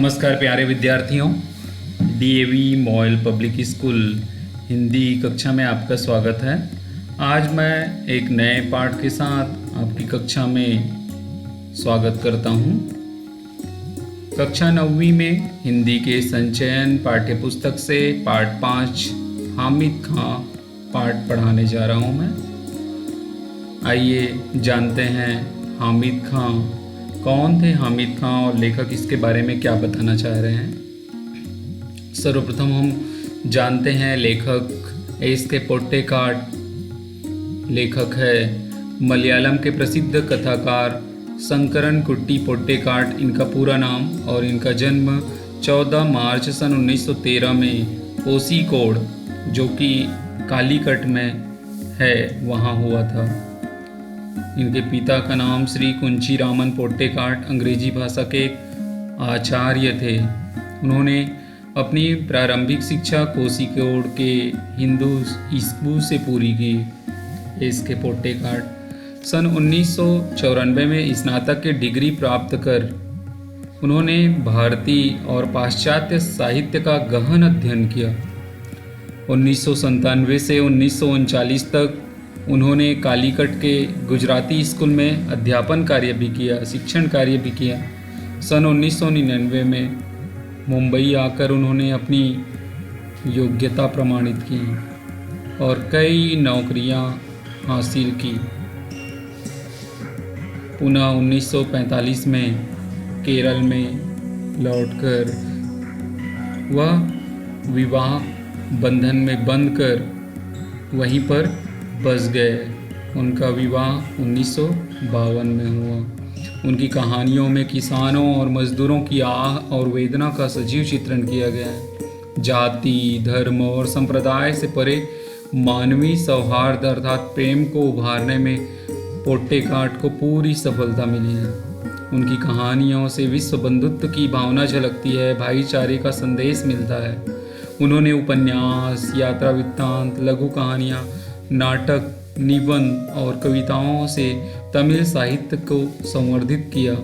नमस्कार प्यारे विद्यार्थियों, DAV MOIL public school Hindi कक्षा में आपका स्वागत है। आज मैं एक नए पाठ के साथ आपकी कक्षा में स्वागत करता हूं। कक्षा 9वीं में हिंदी के संचयन पाठ्यपुस्तक से पाठ 5 हामिद खां पाठ पढ़ाने जा रहा हूं मैं। आइए जानते हैं हामिद खां कौन थे। हामिद खां और लेखक इसके बारे में क्या बताना चाह रहे हैं। सर्वप्रथम हम जानते हैं लेखक एस.के. पोट्टेकाट लेखक है। मलयालम के प्रसिद्ध कथाकार शंकरन कुट्टी पोट्टेकाट इनका पूरा नाम, और इनका जन्म 14 मार्च सन 1913 में कोझिकोड, जो कि कालीकट में है, वहाँ हुआ था। इनके पिता का नाम श्री कुंचीरामन पोट्टेकाट अंग्रेजी भाषा के आचार्य थे। उन्होंने अपनी प्रारंभिक शिक्षा कोझिकोड के हिंदू स्कूल से पूरी की। एस.के. पोट्टेकाट सन 1994 में स्नातक की डिग्री प्राप्त कर उन्होंने भारतीय और पाश्चात्य साहित्य का गहन अध्ययन किया। 1997 से 1939 तक उन्होंने कालीकट के गुजराती स्कूल में अध्यापन कार्य भी किया, शिक्षण कार्य भी किया। सन 1999 में मुंबई आकर उन्होंने अपनी योग्यता प्रमाणित की और कई नौकरियां हासिल की। पुनः 1945 में केरल में लौटकर वह विवाह बंधन में बंधकर वहीं पर बस गए। उनका विवाह 1952 में हुआ। उनकी कहानियों में किसानों और मजदूरों की आह और वेदना का सजीव चित्रण किया गया है। जाति, धर्म और संप्रदाय से परे मानवीय सौहार्द अर्थात प्रेम को उभारने में पोट्टेकाट को पूरी सफलता मिली है। उनकी कहानियों से विश्व बंधुत्व की भावना झलकती है, भाईचारे का संदेश मिलता है। उन्होंने उपन्यास, यात्रा वृत्तांत, लघु कहानियाँ, नाटक, निबंध और कविताओं से तमिल साहित्य को संवर्धित किया।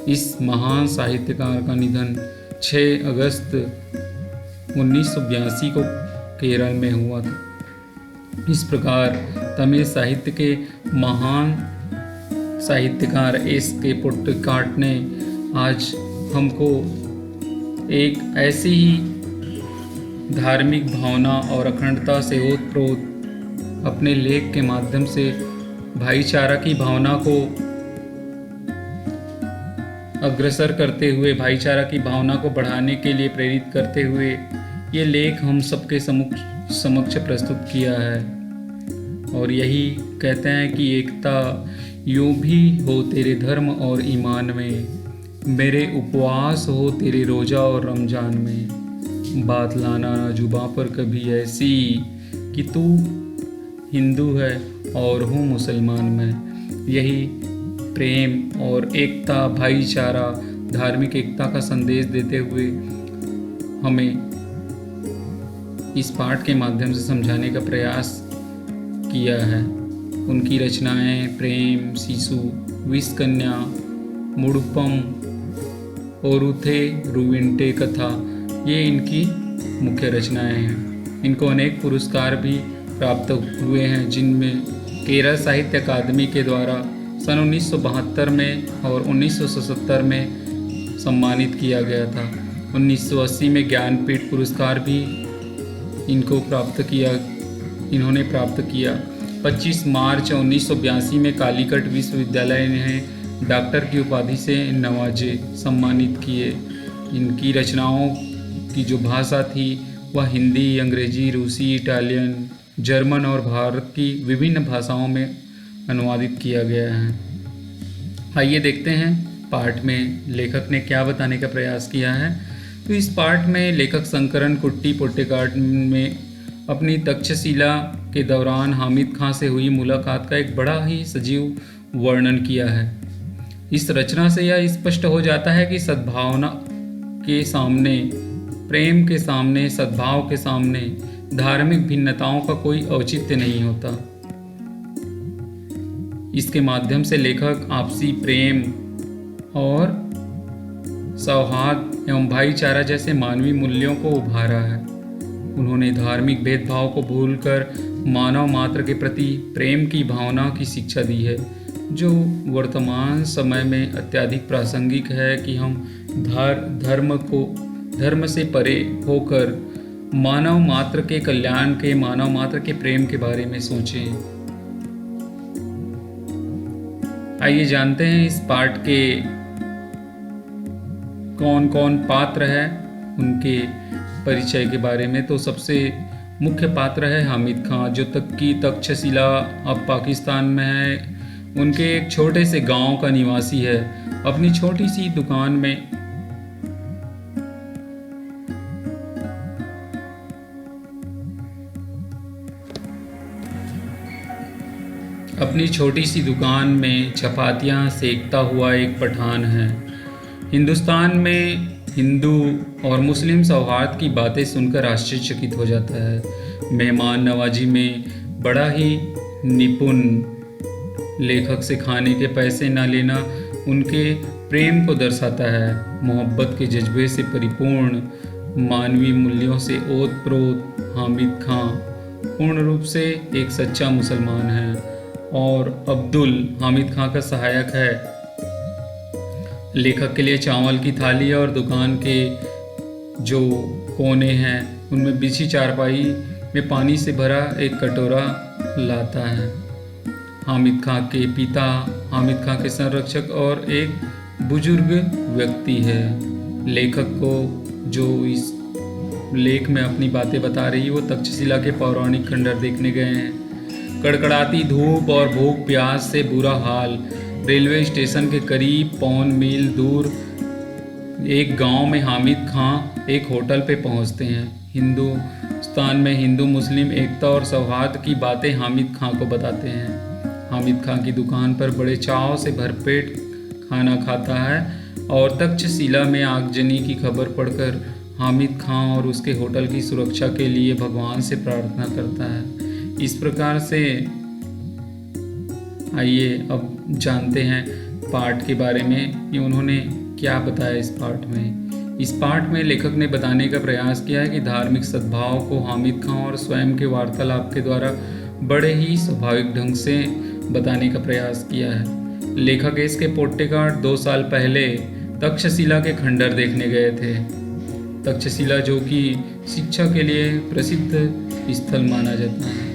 इस महान साहित्यकार का निधन 6 अगस्त 1982 को केरल में हुआ था। इस प्रकार तमिल साहित्य के महान साहित्यकार एस.के. पोट्टेकाट ने आज हमको एक ऐसी ही धार्मिक भावना और अखंडता से ओतप्रोत अपने लेख के माध्यम से भाईचारा की भावना को अग्रसर करते हुए, भाईचारा की भावना को बढ़ाने के लिए प्रेरित करते हुए ये लेख हम सबके समक्ष प्रस्तुत किया है। और यही कहते हैं कि एकता यूं भी हो तेरे धर्म और ईमान में, मेरे उपवास हो तेरे रोज़ा और रमजान में, बात लाना ना जुबां पर कभी ऐसी कि तू हिंदू है और हूँ मुसलमान में। यही प्रेम और एकता, भाईचारा, धार्मिक एकता का संदेश देते हुए हमें इस पाठ के माध्यम से समझाने का प्रयास किया है। उनकी रचनाएं प्रेम, शिशु, विषकन्या, मुड़ुप्पम, ओरुथे रुविंटे कथा, ये इनकी मुख्य रचनाएं हैं। इनको अनेक पुरस्कार भी प्राप्त हुए हैं, जिनमें केरल साहित्य अकादमी के द्वारा सन 1972 में और 1977 में सम्मानित किया गया था। 1980 में ज्ञानपीठ पुरस्कार भी इन्होंने प्राप्त किया। 25 मार्च 1982 में कालीकट विश्वविद्यालय ने डॉक्टर की उपाधि से नवाजे, सम्मानित किए। इनकी रचनाओं की जो भाषा थी वह हिंदी, अंग्रेजी, रूसी, इटालियन, जर्मन और भारत की विभिन्न भाषाओं में अनुवादित किया गया है। आइए देखते हैं पाठ में लेखक ने क्या बताने का प्रयास किया है। तो इस पाठ में लेखक शंकरन कुट्टी पोट्टेकाट में अपनी तक्षशिला के दौरान हामिद खां से हुई मुलाकात का एक बड़ा ही सजीव वर्णन किया है। इस रचना से यह स्पष्ट हो जाता है कि सद्भावना के सामने, प्रेम के सामने, सद्भाव के सामने धार्मिक भिन्नताओं का कोई औचित्य नहीं होता। इसके माध्यम से लेखक आपसी प्रेम और सौहार्द एवं भाईचारा जैसे मानवीय मूल्यों को उभारा है। उन्होंने धार्मिक भेदभाव को भूलकर मानव मात्र के प्रति प्रेम की भावना की शिक्षा दी है, जो वर्तमान समय में अत्यधिक प्रासंगिक है कि हम धर्म से परे होकर मानव मात्र के कल्याण के, मानव मात्र के प्रेम के बारे में सोचें। आइए जानते हैं इस पाठ के कौन कौन पात्र है, उनके परिचय के बारे में। तो सबसे मुख्य पात्र है हामिद खान, जो तक्षशिला अब पाकिस्तान में है। उनके एक छोटे से गांव का निवासी है। अपनी छोटी सी दुकान में चपातियाँ सेकता हुआ एक पठान है। हिंदुस्तान में हिंदू और मुस्लिम सौहार्द की बातें सुनकर आश्चर्यचकित हो जाता है। मेहमान नवाजी में बड़ा ही निपुण लेखक से खाने के पैसे न लेना उनके प्रेम को दर्शाता है। मोहब्बत के जज्बे से परिपूर्ण, मानवीय मूल्यों से ओतप्रोत हामिद खां पूर्ण रूप से एक सच्चा मुसलमान है और अब्दुल हामिद खां का सहायक है। लेखक के लिए चावल की थाली और दुकान के जो कोने हैं उनमें बिछी चारपाई में पानी से भरा एक कटोरा लाता है। हामिद खां के पिता हामिद खां के संरक्षक और एक बुजुर्ग व्यक्ति है। लेखक को जो इस लेख में अपनी बातें बता रही है वो तक्षशिला के पौराणिक खंडर देखने गए हैं। कड़कड़ाती धूप और भूख प्यास से बुरा हाल। रेलवे स्टेशन के करीब 5 मील दूर एक गांव में हामिद खां एक होटल पे पहुंचते हैं। हिंदुस्तान में हिंदू मुस्लिम एकता और सौहार्द की बातें हामिद खां को बताते हैं। हामिद खां की दुकान पर बड़े चाव से भरपेट खाना खाता है और तक्षशिला में आगजनी की खबर पढ़कर हामिद खां और उसके होटल की सुरक्षा के लिए भगवान से प्रार्थना करता है। इस प्रकार से आइए अब जानते हैं पाठ के बारे में कि उन्होंने क्या बताया इस पाठ में। इस पाठ में लेखक ने बताने का प्रयास किया है कि धार्मिक सद्भाव को हामिद खां और स्वयं के वार्तालाप के द्वारा बड़े ही स्वाभाविक ढंग से बताने का प्रयास किया है। लेखक इसके पोट्टेकार 2 साल पहले तक्षशिला के खंडर देखने गए थे। तक्षशिला जो कि शिक्षा के लिए प्रसिद्ध स्थल माना जाता है।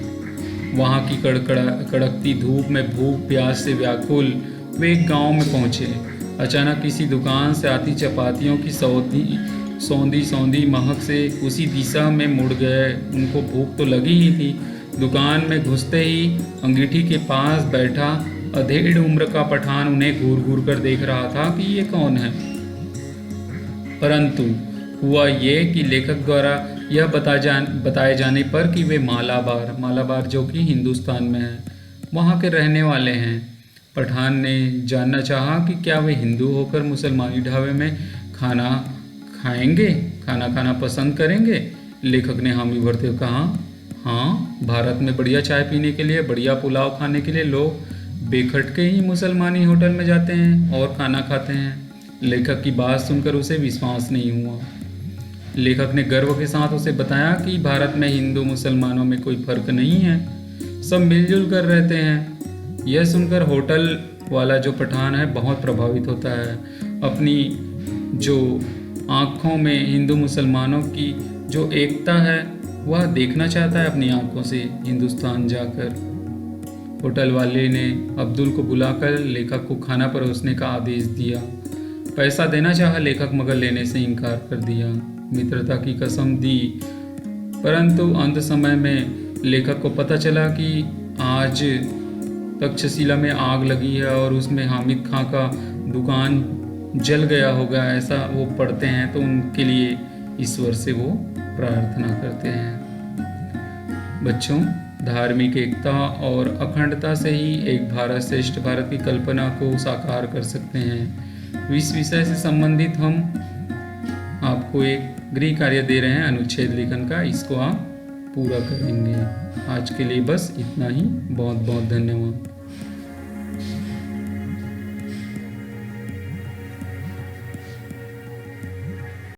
वहाँ की कड़कती धूप में भूख प्यास से व्याकुल वे एक गांव में पहुँचे। अचानक किसी दुकान से आती चपातियों की सौंधी महक से उसी दिशा में मुड़ गए। उनको भूख तो लगी ही थी। दुकान में घुसते ही अंगीठी के पास बैठा अधेड़ उम्र का पठान उन्हें घूर घूर कर देख रहा था कि ये कौन है। परंतु हुआ ये कि लेखक द्वारा यह बताए जाने पर कि वे मालाबार जो कि हिंदुस्तान में है, वहाँ के रहने वाले हैं। पठान ने जानना चाहा कि क्या वे हिंदू होकर मुसलमानी ढाबे में खाना खाना पसंद करेंगे। लेखक ने हामी भरते हुए कहा, हाँ, भारत में बढ़िया चाय पीने के लिए, बढ़िया पुलाव खाने के लिए लोग बेखटके ही मुसलमानी होटल में जाते हैं और खाना खाते हैं। लेखक की बात सुनकर उसे विश्वास नहीं हुआ। लेखक ने गर्व के साथ उसे बताया कि भारत में हिंदू मुसलमानों में कोई फर्क नहीं है, सब मिलजुल कर रहते हैं। यह सुनकर होटल वाला जो पठान है बहुत प्रभावित होता है। अपनी जो आँखों में हिंदू मुसलमानों की जो एकता है वह देखना चाहता है अपनी आंखों से हिंदुस्तान जाकर। होटल वाले ने अब्दुल को बुलाकर लेखक को खाना परोसने का आदेश दिया। पैसा देना चाहा लेखक, मगर लेने से इनकार कर दिया। मित्रता की कसम दी, परंतु अंत समय में लेखक को पता चला कि आज तक्षशिला में आग लगी है और उसमें हामिद खां का दुकान जल गया होगा, ऐसा वो पढ़ते हैं। तो उनके लिए ईश्वर से वो प्रार्थना करते हैं। बच्चों, धार्मिक एकता और अखंडता से ही एक भारत श्रेष्ठ भारत की कल्पना को साकार कर सकते हैं। इस विषय से संबंधित हम आपको एक गृह कार्य दे रहे हैं अनुच्छेद लेखन का, इसको आप पूरा करेंगे। आज के लिए बस इतना ही। बहुत बहुत धन्यवाद।